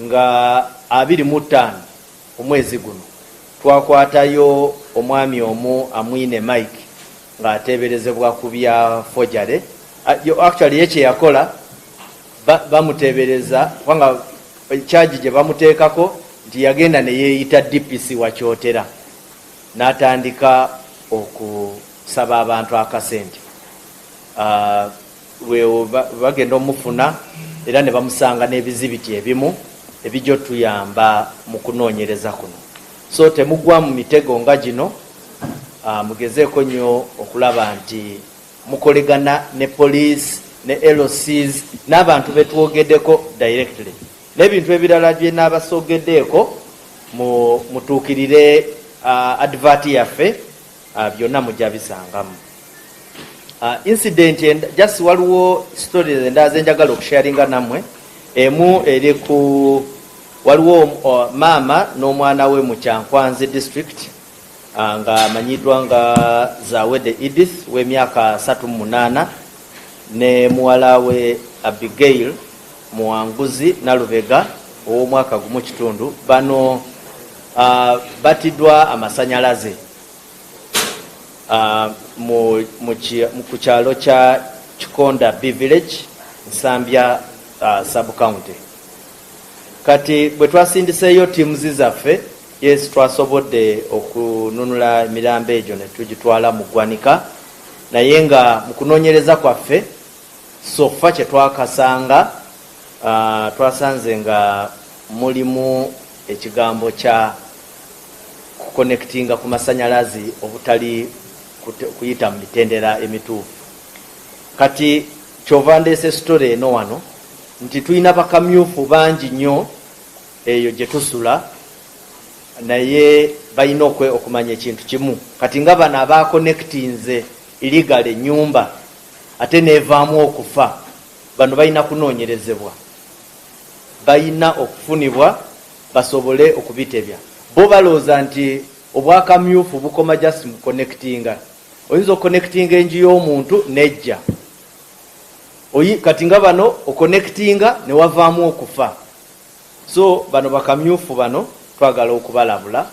nga 25 omwezi guno twakwatayo omwami omu amwine Mike ng'ateeberezebwa ku bya forgery. Actually yekye yakola bamuteebereza kubanga charge gye bamuteekako nti yagenda ne yeeyita DPC wa Kyotera n'atandika okusaba abantu akasente. Bagenda omufuna era ne bamusanga n'ebizibiti ebimu ebijjo tuyamba mu kunoonyereza kuno. So temugwa mu mitego nga gino. Mugezeeko nnyo okulaba nti mukolegana ne police ne LOCs n'abantu betwogeddeko directly n'ebintu ebirala bye n'abasogeddeeko mutuukirire advert yaffe byonna mujja bisangamu. Incident just waliwo stories endala zenjagala okusharinga nammwe. Emu eri ku waliwo maama n'omwana we mu Kyankwanzi district nga amanyiddwa nga Zawede Edith w'emyaka 38 ne muwala we Abigail Muwanguzi Nalubega ow'omwaka gumu kitundu. Bano batiddwa amasanyalaze ku kyalo kya Kikonda B Village Nsambya sub county. Kati bwe twasindiseeyo teams zaffe, yes, twasobodde okununula emirambo egyo ne tugitwala mu ggwanika, naye nga mu kunoonyereza kwaffe sofa kye twakasanga twasanze nga mulimu ekigambo kya kuconnectinga ku masanyalazi obutali kuyita mu mitendera emituufu. Kati kyova ndeese story eno wano nti tulina bakamyufu bangi nnyo eyo gye tusula, naye balina okumanya ekintu kimu. Kati nga bano abakonectinze illegal ennyumba ate neevaamu okufa, bano balina kunoonyerezebwa, balina okufunibwa basobole okubitebya. Bo balowooza nti obwakamyufu bukoma just mu connectinga. Oyinza okonectinga enju y'omuntu nejja, kati nga bano okonectinga ne wavaamu okufa. So bano bakamyufu bano twagala okubalabula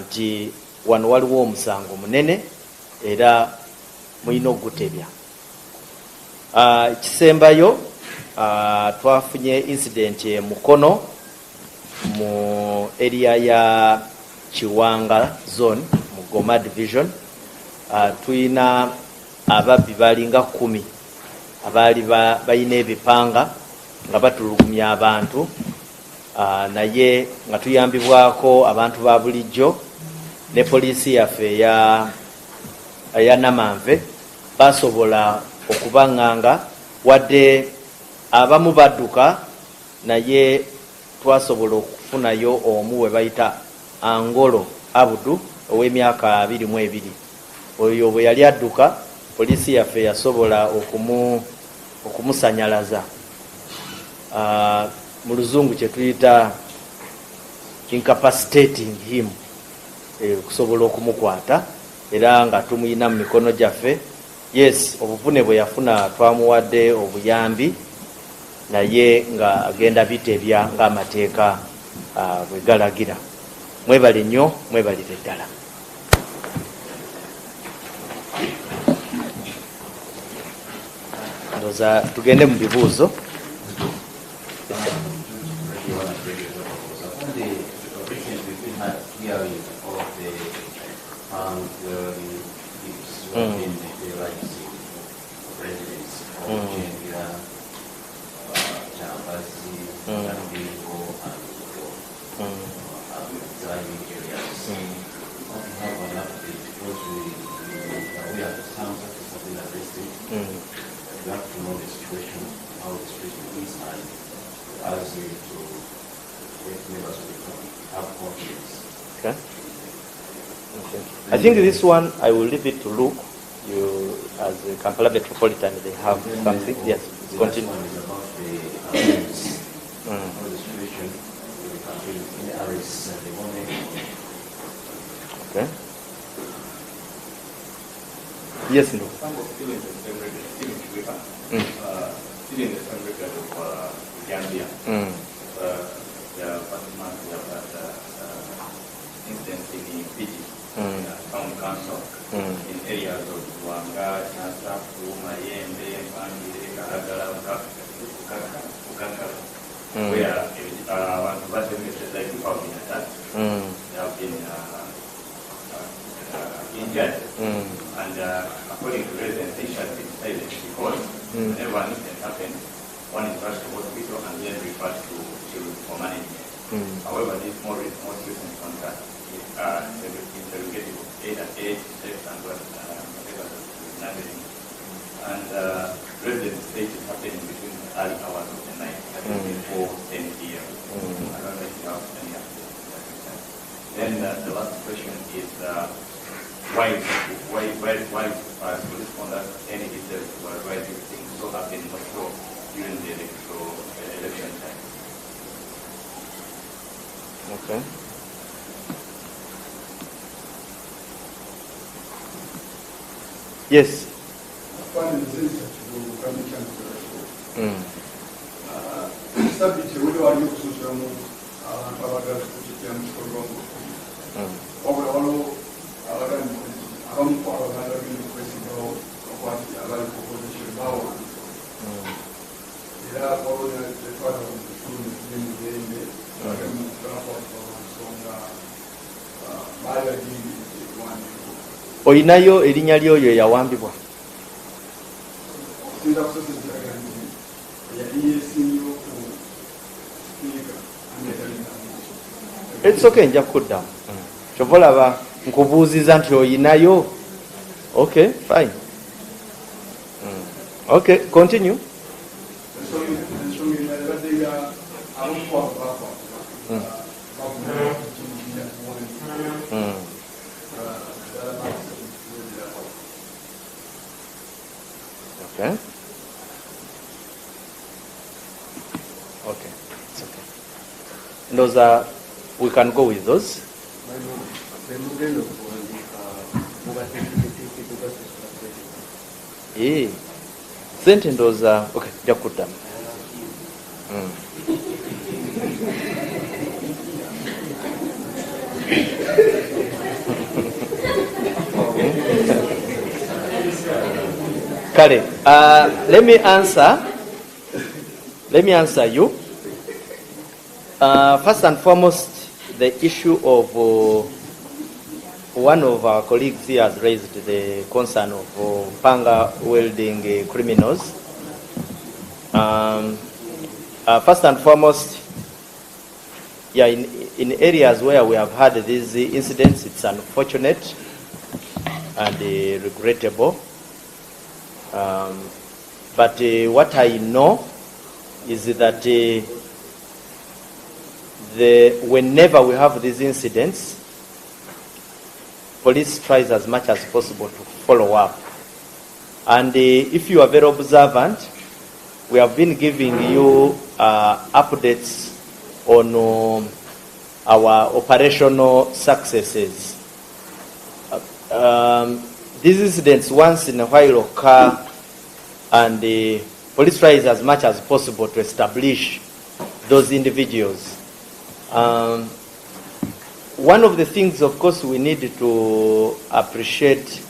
nti wano waliwo omusango munene era mulina okugutebya. Kisembayo twafunye incident e Mukono mu area ya Kiwanga zone mu Goma division. Tuyina ababbi balinga 10 abaali bayina ebipanga nga batulugumya abantu, naye nga tuyambibwako abantu ba bulijjo ne poliisi yaffe eya Namanve basobola okubaŋŋanga, wadde abamu badduka, naye twasobola okufunayo omu we bayita Angolo Abudu ow'emyaka 22. Oyo bwe yali adduka, poliisi yaffe yasobola okumusanyalaza. Mu luzungu kye tuyita incapacitating him, okusobola okumukwata era nga tumuyina mu mikono gyaffe. Yes, obuvune bwe yafuna twamuwadde obuyambi, naye nga agenda bitebya ng'amateeka bwe galagira. Mwebale nnyo, mwebalire ddala. Ndoza tugende mu bibuuzo. Okay. I think this one I will leave it to Luke. You, as a Kampala Metropolitan, they have something. Yes, continue. This one is about the situation with the country in the areas at the moment. Okay. Yes, Luke. Still in the same record of Gambia. Mm. The past month we have had incidents in Fiji, town council, in areas of Wanga, Nasapu, Mayembe, Mangire, Karagala, Ukakara, where one person like people have been attacked, they have been injured, and according to residents, they should be silent because whenever an incident happens, one is rushed to hospital and then referred to for management. However, this most recent contact is interrogated at age, sex, and whatever is happening. And residents say it is happening between the early hours of the night, that is before 10 p.m. I don't know if you have any updates. Then the last question is why police conduct any details about why these things so happen also during the election time? Okay. Yes. Oyinayo erinnya lyoyo yawambibwa. It's okay, nja kuddamu. Kyova olaba nkubuuziza nti oyinayo. Okay, fine. Okay, continue. Okay. Okay, it's okay. Those are, we can go with those. Sente those are, okay, jakuta. Kale, let me answer you. First and foremost, the issue of one of our colleagues here has raised the concern of panga wielding criminals. First and foremost, yeah, in areas where we have had these incidents, it's unfortunate and regrettable. But what I know is that whenever we have these incidents, police tries as much as possible to follow up. And if you are very observant, we have been giving you updates on our operational successes. These incidents once in a while occur, and the police tries as much as possible to establish those individuals. One of the things, of course, we need to appreciate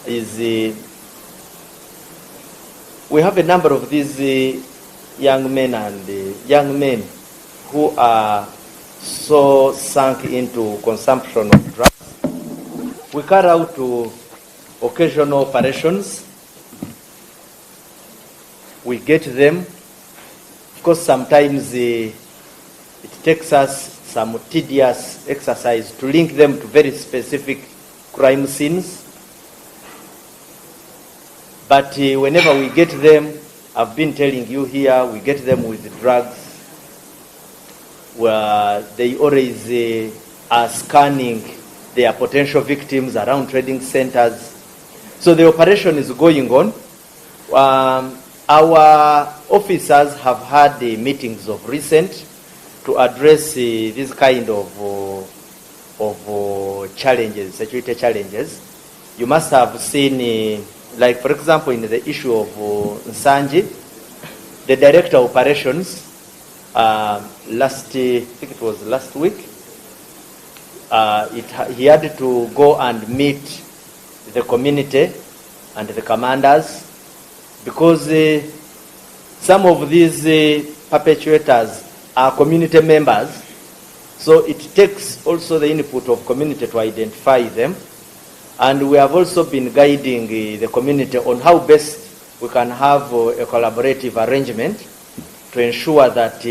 is we have a number of these young men who are so sunk into consumption of drugs. We carry out occasional operations. We get them. Of course, sometimes it takes us some tedious exercise to link them to very specific crime scenes. But whenever we get them, I've been telling you here, we get them with drugs, where they always are scanning their potential victims around trading centers. So the operation is going on. Our officers have had meetings of recent to address this kind of challenges, security challenges. You must have seen, like for example, in the issue of Nsanji, the director of operations I think it was last week, he had to go and meet the community and the commanders, because some of these perpetrators are community members, so it takes also the input of community to identify them. And we have also been guiding the community on how best we can have a collaborative arrangement to ensure that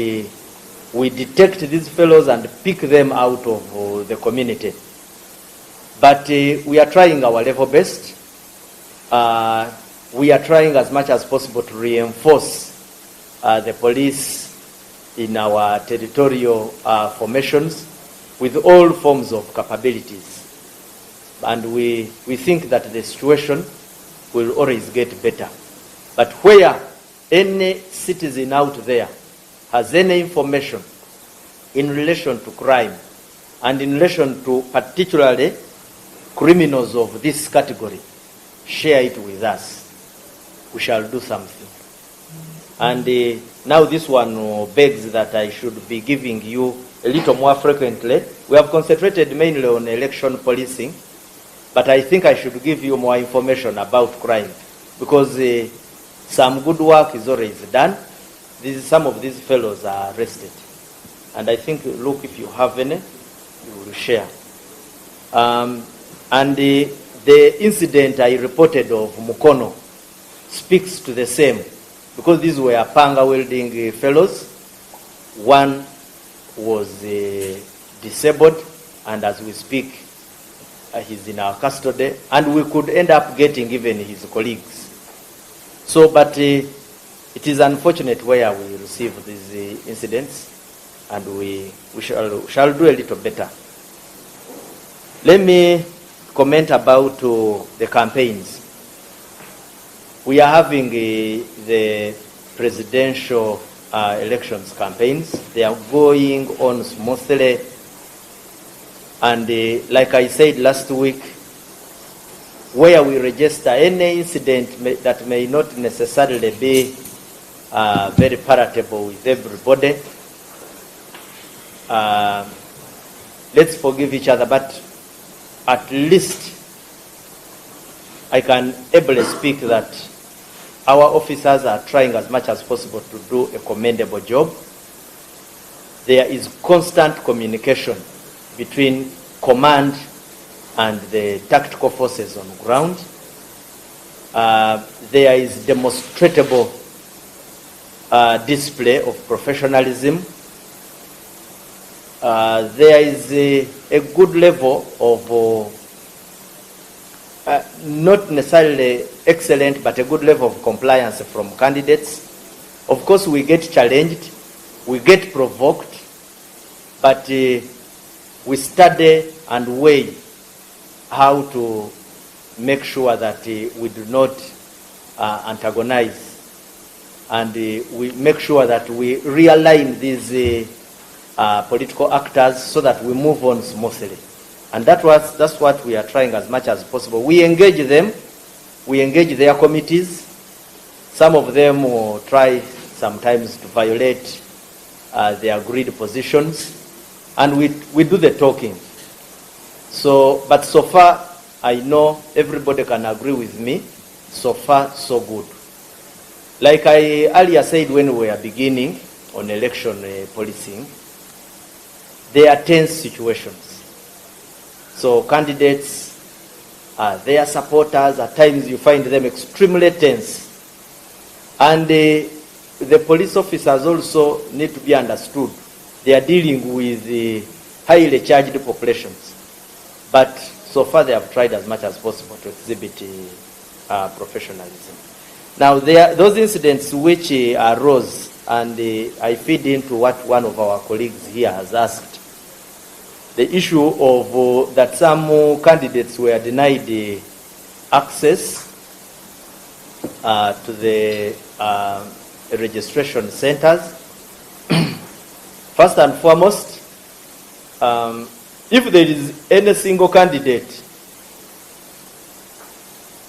we detect these fellows and pick them out of the community. But we are trying our level best. We are trying as much as possible to reinforce the police in our territorial formations with all forms of capabilities. And we think that the situation will always get better. But where any citizen out there has any information in relation to crime and in relation to particularly criminals of this category, share it with us. We shall do something. And now this one begs that I should be giving you a little more frequently. We have concentrated mainly on election policing, but I think I should give you more information about crime, because some good work is always done. Some of these fellows are arrested. And I think, look, if you have any, you will share. And the incident I reported of Mukono speaks to the same, because these were panga welding fellows. One was disabled, and as we speak, he's in our custody, and we could end up getting even his colleagues. So, but it is unfortunate where we receive these incidents, and we shall do a little better. Let me comment about the campaigns. We are having the presidential elections campaigns. They are going on smoothly. And like I said last week, where we register any incident that may not necessarily be very palatable with everybody, let's forgive each other, but at least I can ably speak that our officers are trying as much as possible to do a commendable job. There is constant communication between command and the tactical forces on the ground. There is demonstrable display of professionalism. There is a good level of, not necessarily excellent, but a good level of compliance from candidates. Of course, we get challenged, we get provoked, but we study and weigh how to make sure that we do not antagonize, and we make sure that we realign these political actors so that we move on smoothly. And that's what we are trying as much as possible. We engage them, we engage their committees. Some of them will try sometimes to violate their agreed positions, and we do the talking. So, but so far, I know everybody can agree with me. So far, so good. Like I earlier said when we were beginning on election policing, there are tense situations. So candidates, their supporters, at times you find them extremely tense. And the police officers also need to be understood. They are dealing with highly charged populations. But so far they have tried as much as possible to exhibit professionalism. Now, those incidents which arose, and I feed into what one of our colleagues here has asked, the issue of that some candidates were denied access to the registration centers. First and foremost, if there is any single candidate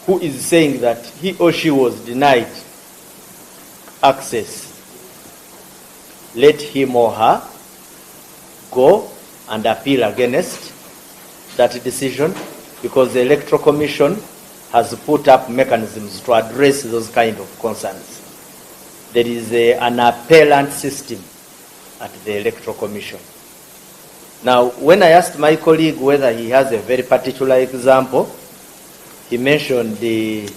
who is saying that he or she was denied access, let him or her go and appeal against that decision, because the Electoral Commission has put up mechanisms to address those kind of concerns. There is an appellant system at the Electoral Commission. Now, when I asked my colleague whether he has a very particular example, he mentioned I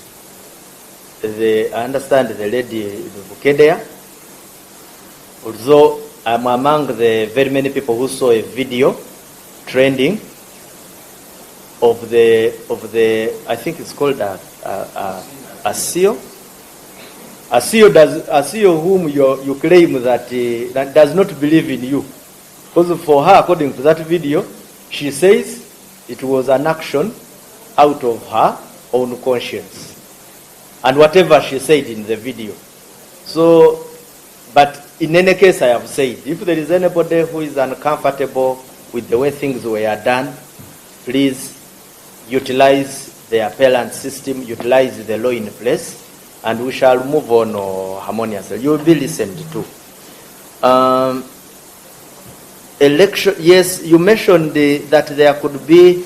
understand the lady Bukedea. Although I'm among the very many people who saw a video trending of the I think it's called ASIO. ASIO whom you claim that does not believe in you. Because for her, according to that video, she says it was an action out of her own conscience. And whatever she said in the video. So, but in any case, I have said, if there is anybody who is uncomfortable with the way things were done, please utilize the appellant system, utilize the law in place, and we shall move on harmoniously. You will be listened to. Election, yes, you mentioned that there could be,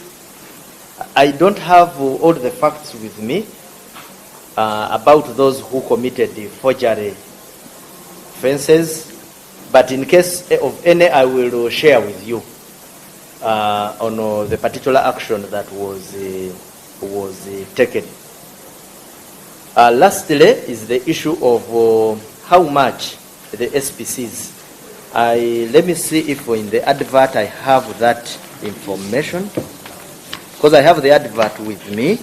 I don't have all the facts with me about those who committed the forgery offenses, but in case of any, I will share with you on the particular action that was taken. Lastly is the issue of how much the SPCs. Let me see if in the advert I have that information, because I have the advert with me.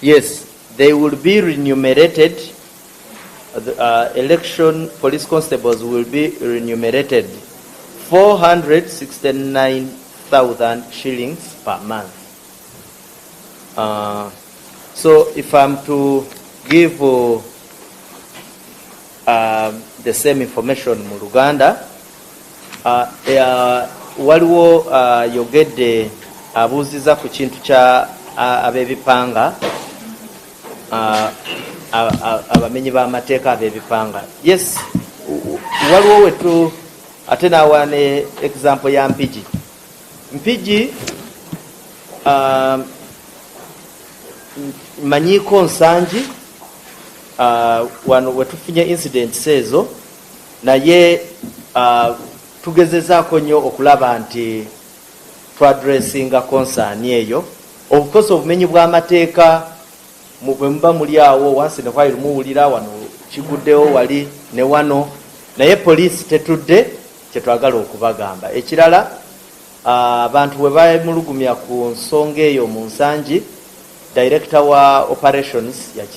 Yes, they will be remunerated. Election police constables will be remunerated 469,000 shillings per month. So if I'm to give the same information mu Luganda, waliwo yogedde abuuziza ku kintu kya ab'ebipanga, abamenyi b'amateeka ab'ebipanga. Yes, waliwo wetu ate naawa ne example ya Mpigi. Mpigi manyiiko Nsangi, wano wetufunye incidents ezo, naye tugezezaako nnyo okulaba nti twadressinga concern eyo. Of course, obumenyi bw'amateeka bwe muba muli awo wansi ne while muwulira wano kiguddewo wali ne wano, naye poliisi tetudde kyetwagala okubagamba. Ekirala, abantu bwe bamulugumya ku nsonga eyo mu Nsangi, director wa operations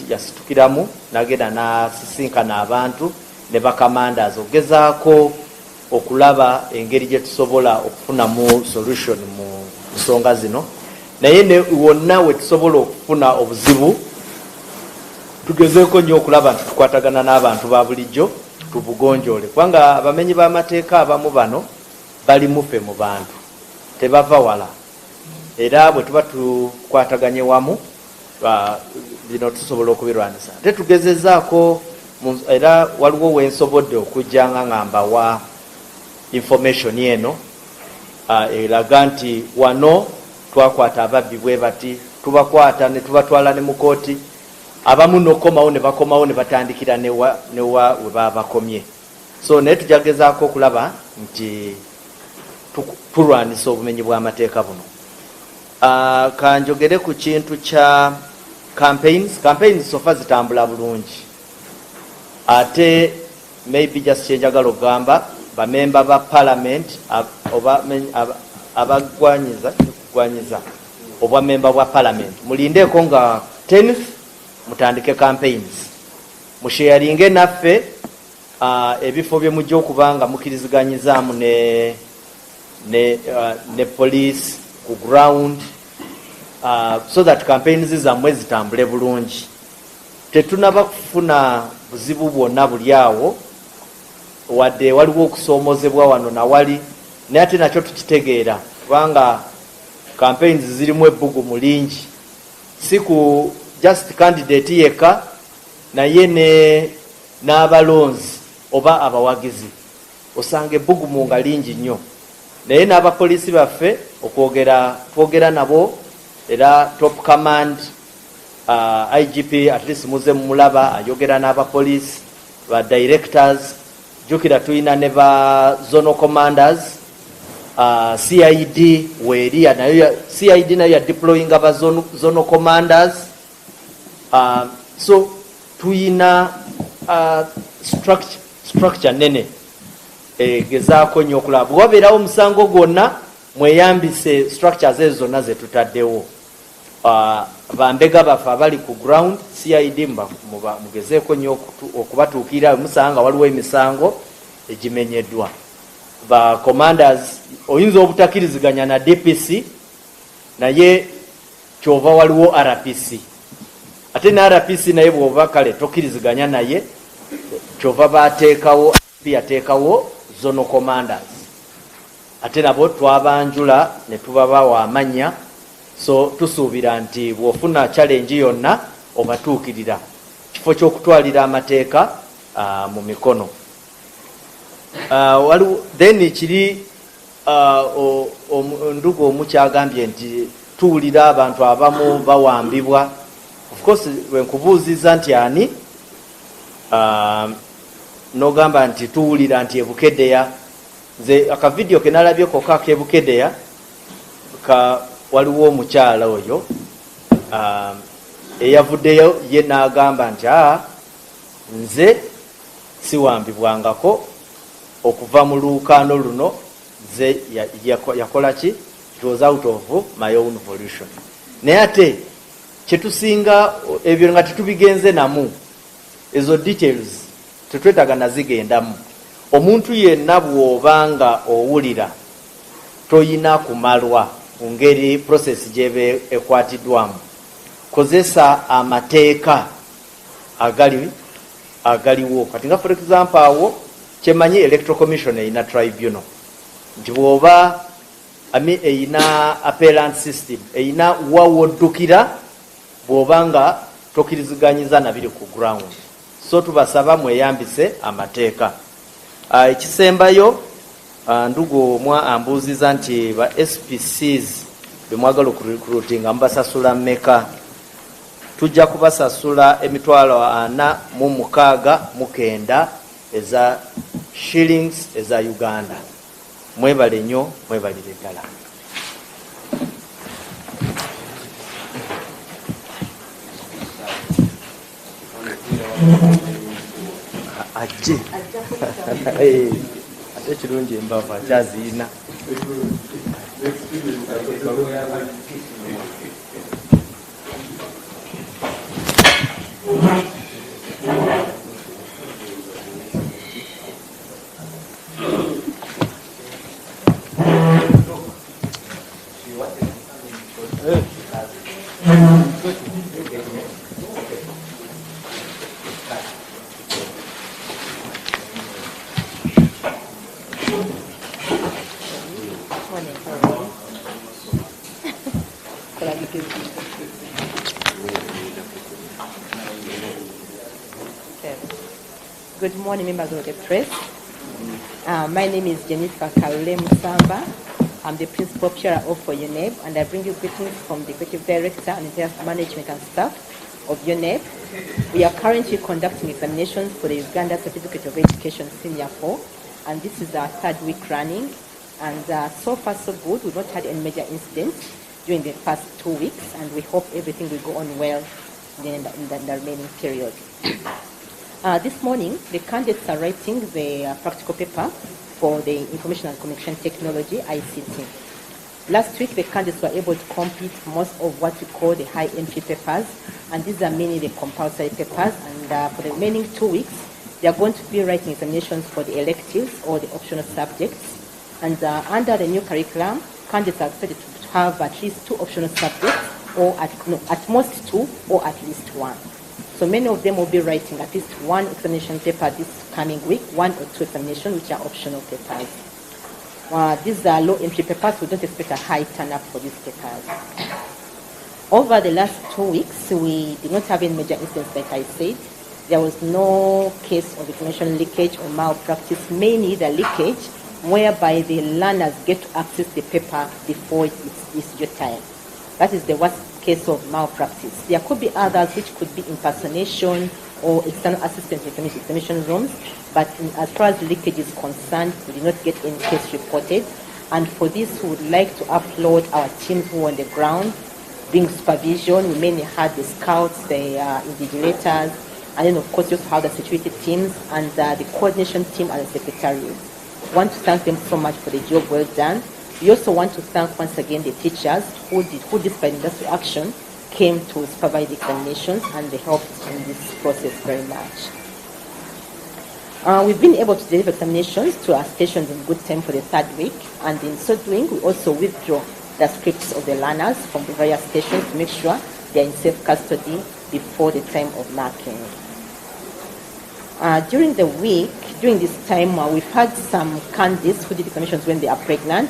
yasitukiramu nagenda nasisinkana abantu ne bakamandazi ogezaako okulaba engeri gye tusobola okufunamu solution mu nsonga zino, naye ne wonna we tusobola okufuna obuzibu tugezeeko nnyo okulaba nti tukwatagana n'abantu ba bulijjo tubugonjoole, kubanga abamenyi b'amateeka abamu bano bali mufe mu bantu, tebava wala. Era bwe tuba tukwataganye wamu bino tusobola okubirwanisa. Tetugezezaako, era waliwo wensobodde okujja nga ngamba wa information eno eraga nti wano twakwata ababbi bwe bati, tubakwata ne tubatwala ne mu kooti, abamu n'okomawo ne bakomawo ne batandikira newa we baba bakomye. So naye tujagezaako okulaba nti tulwanisa obumenyi bw'amateeka buno. Kanjogere ku kintu kya campaigns sofa zitambula bulungi, ate maybe just kyenjagala okugamba bamemba ba parliament oba abagwanyiza obwa memba bwa parliament mulindeeko nga 10th mutandike campaigns, musharinge naffe ebifo bye mujja okubanga mukiriziganyizaamu ne police ku ground, so that campaigns zammwe zitambule bulungi. Tetunaba kufuna buzibu bwonna buli awo, wadde waliwo okusoomozebwa wano na wali, naye ate nakyo tukitegeera kubanga campaigns zirimu ebbugumu lingi, si ku just candidate yekka, naye n'abalonzi oba abawagizi osanga ebbugumu nga lingi nnyo, naye n'abapoliisi baffe twogera nabo era top command IGP at least muze mulaba ayogera n'abapoliisi ba directors, jukira tuyina ne ba zonal commanders, CID weeri CID nayo ya deploying aba zonal commanders, so tuyina structure nene gezaako nnyo okulaba bwe wabeerawo omusango gwonna mweyambise structures ezo zonna zetutaddewo. Bambega baffe abali ku ground CID mugezeeko nnyo okubatuukira musanga waliwo emisango egimenyeddwa. Ba commanders oyinza obutakkiriziganya na DPC naye kyova waliwo RPC, ate na RPC naye bw'oba kale tokkiriziganya naye kyova bateekawo yateekawo zonal commanders, ate nabo twabanjula ne tubabawa amanya. So tusuubira nti bw'ofuna challenge yonna obatuukirira kifo ky'okutwalira amateeka mu mikono. Then kiri ndugu omukyagambye nti tuwulira abantu abamu bawambibwa. Of course wenkubuuziza nti ani nogamba nti tuwulira nti ebukedeya, nze akavidiyo kenalabyeko kakebukedeya waliwo omukyala oyo eyavuddeyo ye n'agamba nti nze siwambibwangako okuva mu lukaano luno, nze yakola ki, it was out of my own volition. Naye ate kyetusinga ebyo nga tetubigenze namu, ezo details tetwetaaga nazigendamu. Omuntu yenna bw'obanga owulira toyina kumalwa ku ngeri process gyebe ekwatiddwamu, kozesa amateeka agaliwo. Kati nga for example awo kyemanyi electoral commission eyina tribunal, nti bw'oba eyina appellant system, eyina wawoddukira bw'oba nga tokkiriziganyiza nabiri ku ground. So tubasaba mweyambise amateeka. Ekisembayo ndugu omwa ambuuziza nti ba SPCs bemwagala okurecruitinga mubasasula mmeka. Tujja kubasasula $46,900 eza shillings eza Uganda. Mwebale nnyo, mwebalire ddala. Ajje ate kirungi embavu akyaziina. Good morning, members of the press. My name is Jennifer Kalule Musamba. I'm the principal PR for UNEB, and I bring you greetings from the executive director and entire management and staff of UNEB. We are currently conducting examinations for the Uganda Certificate of Education Senior 4, and this is our third week running. And so far so good. We've not had any major incidents during the past 2 weeks, and we hope everything will go on well in the remaining period. This morning, the candidates are writing the practical paper for the Information and Communication Technology, ICT. Last week, the candidates were able to complete most of what we call the high entry papers, and these are mainly the compulsory papers. And for the remaining 2 weeks, they are going to be writing examinations for the electives or the optional subjects. And under the new curriculum, candidates are expected to have at least 2 optional subjects, or at most 2, or at least 1. So many of them will be writing at least 1 examination paper this coming week, 1 or 2 examinations, which are optional papers. These are low entry papers. We don't expect a high turn-up for these papers. Over the last 2 weeks, we did not have any major incidents, like I said. there was no case of information leakage or malpractice, mainly the leakage whereby the learners get to access the paper before it's due time. That is the worst case of malpractice. There could be others which could be impersonation or external assistance in examination rooms, but as far as leakage is concerned, we did not get any case reported. And for this, we would like to applaud our teams who were on the ground doing supervision. We mainly had the scouts, the invigilators, and then of course you also have the security teams and the coordination team and the secretariat. I want to thank them so much for the job well done. We also want to thank once again the teachers who despite industrial action, came to supervise the examinations, and they helped in this process very much. We've been able to deliver examinations to our stations in good time for the third week, and in so doing, we also withdraw the scripts of the learners from the various stations to make sure they are in safe custody before the time of marking. During the week, during this time, we've had some candidates who did examinations when they are pregnant,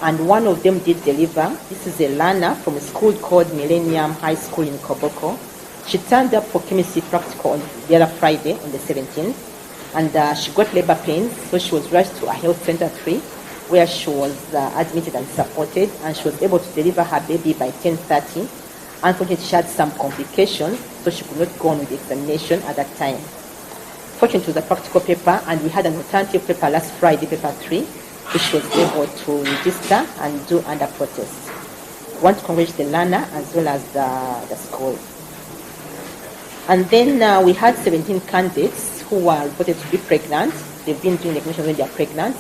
and one of them did deliver. This is a learner from a school called Millennium High School in Koboko. She turned up for chemistry practical on the other Friday, on the 17th, and she got labor pains, so she was rushed to a health center 3, where she was admitted and supported, and she was able to deliver her baby by 10:30. Unfortunately, she had some complications, so she could not go on with the examination at that time. Fortunately, it was a practical paper, and we had an alternative paper last Friday, paper 3, which she was able to register and do under protest. I want to congratulate the learner as well as the school. And then we had 17 candidates who were reported to be pregnant. They've been doing the examinations when they are pregnant.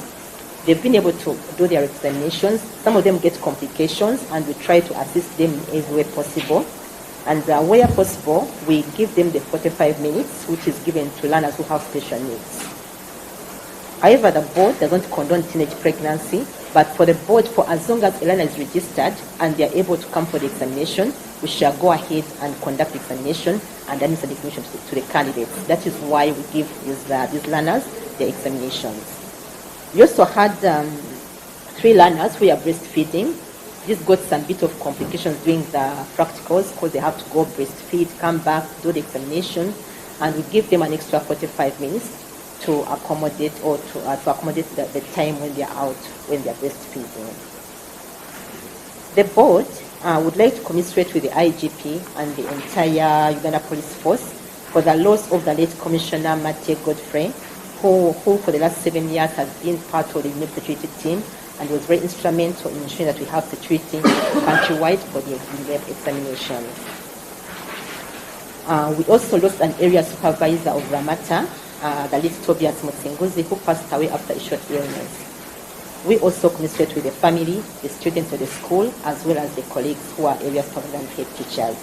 They've been able to do their examinations. Some of them get complications, and we try to assist them in every way possible. And where possible, we give them the 45 minutes, which is given to learners who have special needs. However, the board doesn't condone teenage pregnancy, but for the board, for as long as a learner is registered and they are able to come for the examination, we shall go ahead and conduct the examination and administer the examination to the candidates. That is why we give these learners their examinations. We also had 3 learners who are breastfeeding. This got some bit of complications during the practicals because they have to go breastfeed, come back, do the examination, and we give them an extra 45 minutes to accommodate the time when they are out, when they are breastfeeding. The board would like to commiserate with the IGP and the entire Uganda Police Force for the loss of the late Commissioner Mathieu Godfrey, who for the last 7 years has been part of the UNEP security team and was very instrumental in ensuring that we have security countrywide for the UNEP examination. We also lost an area supervisor of Ramata, the late Tobias Mutsinguzi, who passed away after a short illness. We also commiserate with the family, the students of the school, as well as the colleagues who are area supervisors and head teachers.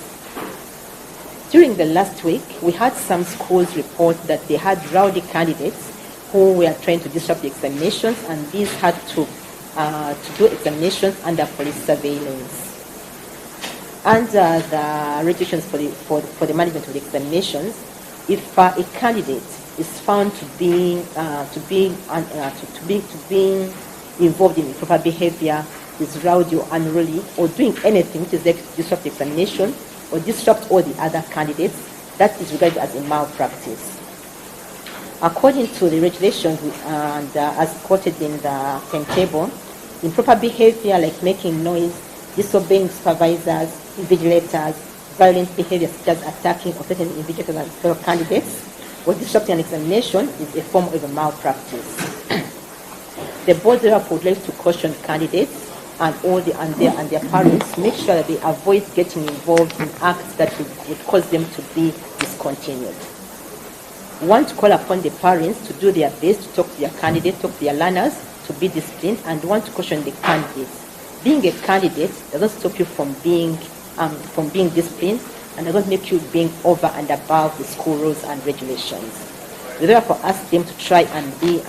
During the last week, we had some schools report that they had rowdy candidates who were trying to disrupt the examinations, and these had to do examinations under police surveillance. Under the regulations for the management of the examinations, if a candidate is found to be involved in improper behavior, is rowdy or unruly, or doing anything which is like to disrupt the examination or disrupt all the other candidates, that is regarded as a malpractice. According to the regulations and as quoted in the timetable, improper behavior like making noise, disobeying supervisors, invigilators, violent behavior such as attacking or threatening invigilators and fellow candidates, or disrupting an examination is a form of a malpractice. The board therefore would like to caution candidates and their parents to make sure that they avoid getting involved in acts that would cause them to be discontinued. We want to call upon the parents to do their best to talk to their candidates, talk to their learners, to be disciplined, and want to caution the candidates. Being a candidate doesn't stop you from being disciplined, and doesn't make you being over and above the school rules and regulations. We therefore ask them to try and be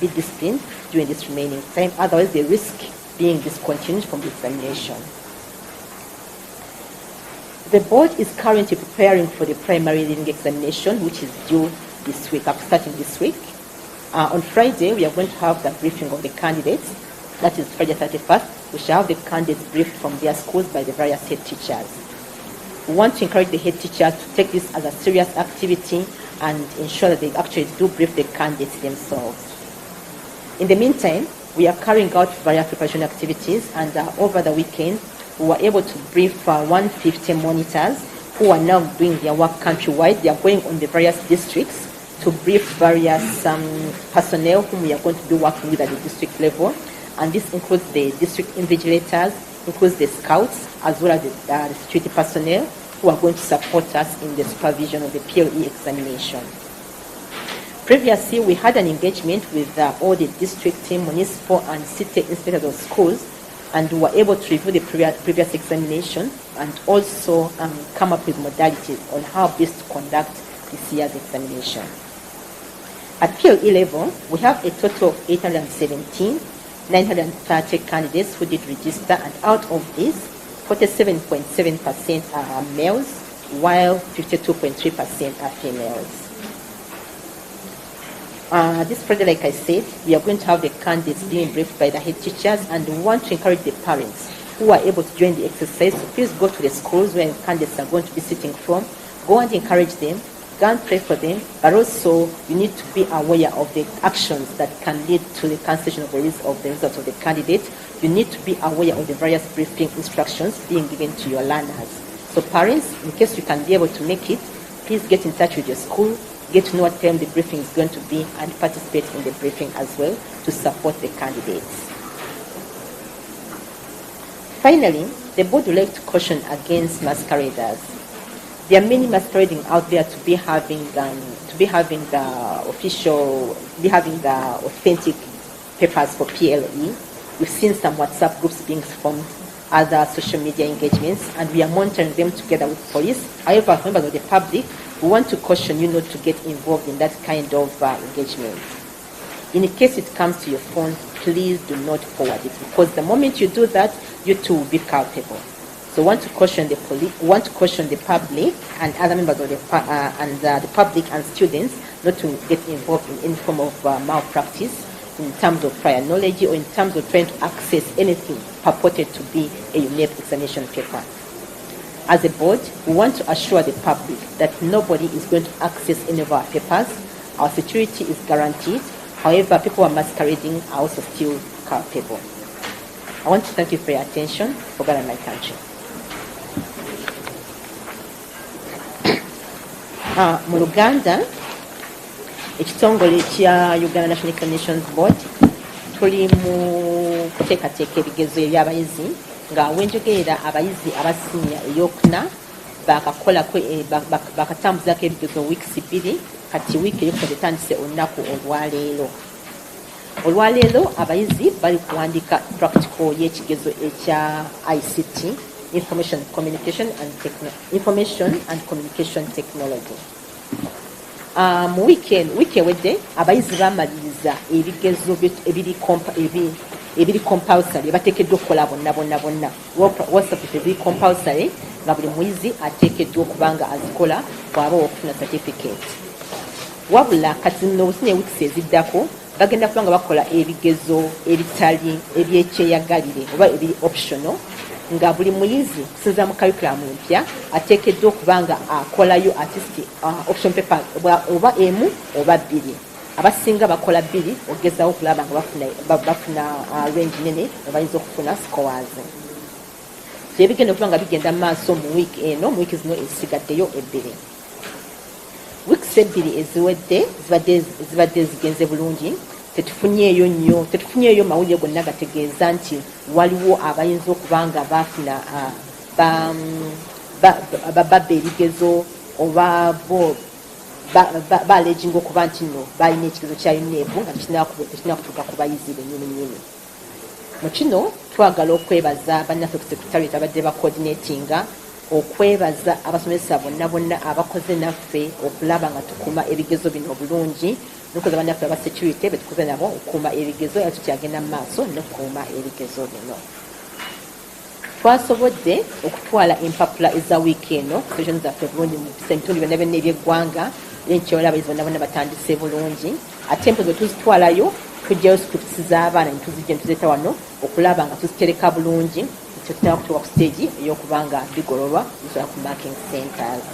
disciplined during this remaining time. Otherwise, they risk being discontinued from the examination. The board is currently preparing for the primary reading examination, which is due this week, starting this week. On Friday, we are going to have the briefing of the candidates. That is Friday 31st. We shall have the candidates briefed from their schools by the various head teachers. We want to encourage the head teachers to take this as a serious activity and ensure that they actually do brief the candidates themselves. In the meantime, we are carrying out various preparation activities, and over the weekend, we were able to brief 150 monitors who are now doing their work countrywide. They are going on the various districts to brief various personnel whom we are going to be working with at the district level. And this includes the district invigilators, includes the scouts, as well as the security personnel who are going to support us in the supervision of the PLE examination. Previously, we had an engagement with all the district, municipal, and city inspectors of schools, and we were able to review the previous examination and also come up with modalities on how best to conduct this year's examination. At PLE level, we have a total of 817, 930 candidates who did register, and out of these, 47.7% are males, while 52.3% are females. This project, like I said, we are going to have the candidates being briefed by the head teachers, and we want to encourage the parents who are able to join the exercise. So please go to the schools where candidates are going to be sitting from, go and encourage them, go and pray for them, but also you need to be aware of the actions that can lead to the cancellation of the results of the candidate. You need to be aware of the various briefing instructions being given to your learners. So parents, in case you can be able to make it, please get in touch with your school, get to know what time the briefing is going to be, and participate in the briefing as well to support the candidates. Finally, the board would like to caution against masqueraders. There are many masquerading out there to be having the authentic papers for PLE. We've seen some WhatsApp groups being formed, other social media engagements, and we are monitoring them together with police. However, as members of the public, we want to caution you not to get involved in that kind of engagement. In case it comes to your phone, please do not forward it, because the moment you do that, you too will be culpable. So we want to caution the police, we want to caution the public and other members of the public and students not to get involved in any form of malpractice in terms of prior knowledge or in terms of trying to access anything purported to be a UNEP examination paper. As a board, we want to assure the public that nobody is going to access any of our papers. Our security is guaranteed. However, people who are masquerading are also still culpable. I want to thank you for your attention. For God and my country. Mu Luganda, ekitongole kya Uganda National Examinations Board tuli mu kuteekateeka ebigezo eby'abayizi nga wenjogerera abayizi abasinya eyokuna bakatambuzaako ebigezo wiiki 2 kati wiiki eyokuna etandise olunaku olwaleero. Olwaleero abayizi bali kuwandiika practical y'ekigezo ekya ICT, Information and Communication Technology. Mu wiiki ewedde abayizi bamaliriza ebigezo ebiri compulsory bateekeddwa okukola bonna. WhatsApp ebiri compulsory nga buli muyizi ateekeddwa okuba nga azikola bw'aba okufuna certificate. Wabula kati nno obusine wiiki eziddako bagenda kuba nga bakola ebigezo ebitali ebyekyeyagalire oba ebiri optional, nga buli muyizi kusinza mu curriculum empya ateekeddwa okuba nga akolayo artist option paper oba emu oba 2. Abasinga bakola 2 ogezaho okulaba nga bafuna range nene obayinza okufuna scores. So ebigenda okuba nga bigenda mu maaso mu wiiki eno, mu wiiki zino ezisigaddeyo 2. Wiiki 2 eziwedde zibadde zigenze bulungi. Tetufunyeeyo mawulire gonna gategeeza nti waliwo abayinza okuba nga bafuna babba ebigezo oba baleginga okuba nti nno balina ekigezo kya UNEP nga tekinakutuuka ku bayizi bennyini. Mu kino twagala okwebaza bannaffe ku secretariat abadde bacoordinatinga, okwebaza abasomesa bonna abakoze naffe okulaba nga tukuma ebigezo bino obulungi, nokuza bannaffe aba security betukoze nabo okuuma ebigezo era tukyagenda mu maaso n'okuuma ebigezo bino. Twasobodde okutwala empapula eza wiiki eno session zaffe bulungi mu bitundu byonna eby'eggwanga, n'ekyola abayizi bonna batandise bulungi. Ate empozi tuzitwalayo tujjayo scripts z'abaana ne tuzijja ne tuzeeta wano okulaba nga tuzitereka bulungi, tetutera kutuuka ku stage ey'okubanga bigololwa bisobola ku marking centers.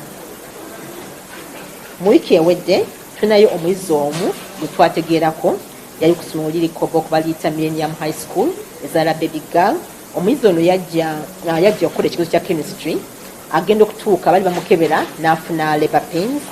Mu wiiki ewedde tunayo omuyizi omu gwe twategeerako yali ku ssomero liri Kobo okuba liyita Millennium High School ezaala baby girl. Omuyizi ono yajja okukola ekigezo kya chemistry, agenda okutuuka bali bamukebera n'afuna labor pains,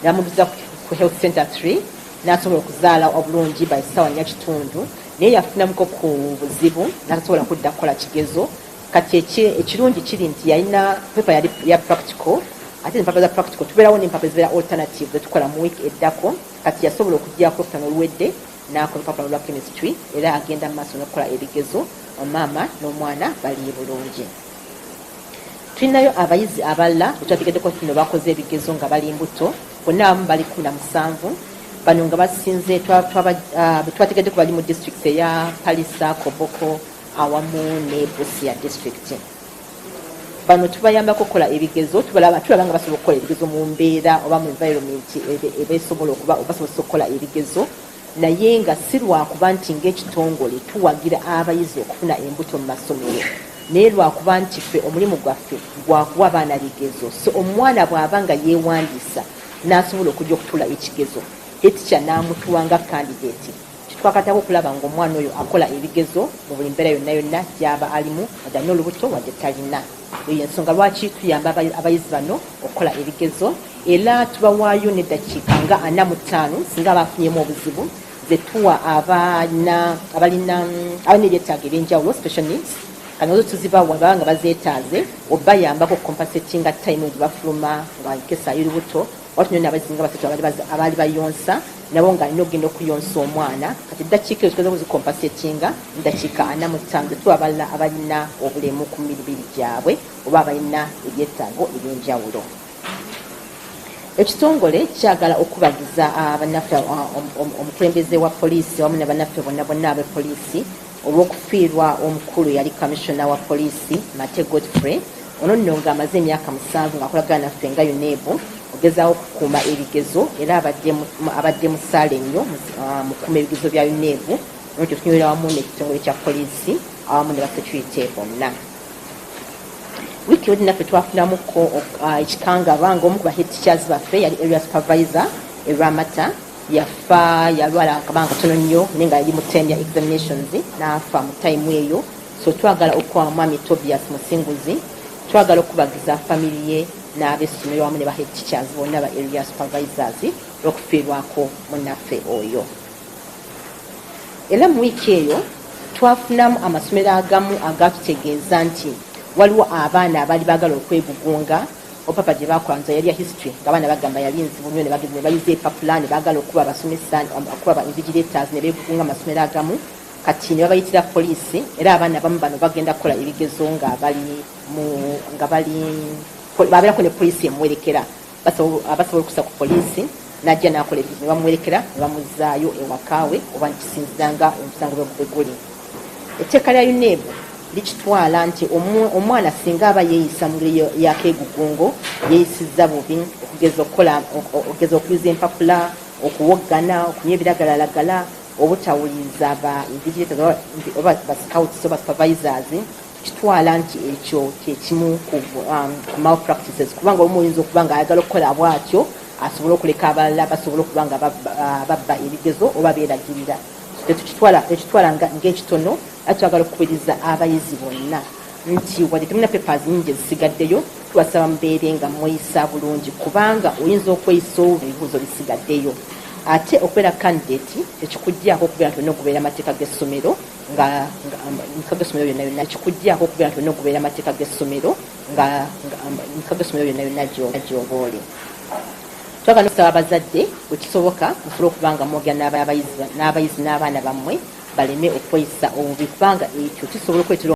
n'amubuza ku health center 3 n'asobola okuzaala obulungi by ssaawa 4:30, naye yafunamuko ku buzibu n'atasobola kudda kukola kigezo. Kati ekirungi kiri nti yalina pepa yali ya practical, ate empapa za practical tubeerawo n'empapa ezibeera alternative zetukola mu week eddako. Kati yasobola okujjako okutano oluwedde n'akola olupapula lwa chemistry era agenda mu maaso n'okukola ebigezo. Omama n'omwana bali bulungi. Tulinayo abayizi abalala betwategeddeko kino bakoze ebigezo nga bali mbuto, bonna abamu bali 17. Bano nga basinze twategeddeko bali mu district eya Palisa, Koboko awamu ne Busia district. Bano tubayambako okukola ebigezo, tulaba nga basobola okukola ebigezo mu mbeera oba mu environment ebesobola okuba basobola okukola ebigezo, naye nga si lwakuba nti ng'ekitongole tuwagira abayizi okufuna embuto mu masomero, naye lwakuba nti ffe omulimu gwaffe gwakuwa abaana bigezo. So omwana bw'aba nga yeewandiisa n'asobola okujja okutuula ekigezo, teacher n'amutuwanga candidate, kitwakatako okulaba ng'omwana oyo akola ebigezo mu buli mbeera yonna yonna gy'aba alimu, wadde alina olubuto wadde talina. Eyo ensonga lwaki tuyamba abayizi bano okukola ebigezo, era tubawaayo n'eddakiika nga 45 singa bafunyemu obuzibu ze tuwa abalina ebyetaago ebyenjawulo special needs. Kano tuzibawa baba nga bazeetaaze obayambako compensatinga time gye bafuluma nga nkesa y'olubuto. Watu nyo n'abayizi nga basatu abaali bayonsa nabo nga alina okugenda okuyonsa omwana. Kati eddakiika ezo tukoza kuzicompensatinga eddakiika 45 ze tuwa abalala abalina obulemu ku mibiri gyabwe oba abalina ebyetaago ebyenjawulo. Ekitongole kyagala okubagiza abannaffe omukulembeze wa poliisi wamu ne bannaffe bonna abe poliisi olw'okufiirwa omukulu yali commissioner wa poliisi Mate Godfrey. Ono nno ng'amaze emyaka 7 ng'akolagana naffe nga UNEB ogezaawo okukuuma ebigezo era abadde mu ssaala ennyo mu kukuuma ebigezo bya UNEB. Ono tutunywerera wamu n'ekitongole kya poliisi awamu ne ba security bonna. Wiki odi naffe twafunamuko ekikangabwa ng'omu ku head teachers baffe yali area supervisor Ramata yafa yalwala akabanga katono nnyo naye nga yali mu term ya examinations n'afa mu time eyo. So twagala okuwa Mwami Tobias Musinguzi, twagala okubagiza family ye n'ab'essomero wamu ne ba head teachers bonna ba area supervisors okufiirwako munnaffe oyo. Era mu wiiki eyo twafunamu amasomero agamu agatutegeeza nti waliwo abaana abaali baagala okwegugunga. Opapa gye bakolanza yali ya history ng'abaana bagamba yali nzibu nnyo ne bayiza epapula ne baagala okuba abasomesa okuba ba invigilators ne beegugunga amasomero agamu. Kati ne babayitira poliisi era abaana abamu bano bagenda kukola ebigezo babeerako ne poliisi emuwerekera abasobola okusa ku poliisi n'ajja n'akola ebigezo ne bamuwerekera ne bamuzaayo ewakaawe oba nkisinziranga omusango bwe guli. Etteeka lya UNEB likitwala nti omwana singa aba yeeyisa mu ngeri yakeegugungo yeeyisizza bubi okugeza okuyuza empapula, okuwoggana, okunywa ebiragalalagala, obutawuliza ba invigilators oba ba scouts oba supervisors, kitwala nti ekyo kyekimu ku malpractices kubanga omu oyinza okuba nga ayagala okukola bw'atyo asobole okuleka abalala basobole okuba nga babba ebigezo oba beeragirira. Tekitwala ng'ekitono ate twagala okukubiriza abayizi bonna nti wadde temulina papers nnyingi ezisigaddeyo tubasaba mubeere nga mweyisa bulungi kubanga oyinza okweyisa ebibuuzo bisigaddeyo. Ate okubeera candidate tekikuggyako okubeera nti olina okubeera amateeka g'essomero yonna ekikuggyako okubeera nti olina okubeera amateeka g'essomero yonna gy'oba oli. Twagala okusaba abazadde bwe kisoboka musobole okuba nga mwogera n'abayizi n'abaana bammwe baleme okweyisa obubi kubanga ekyo kisobola okweetera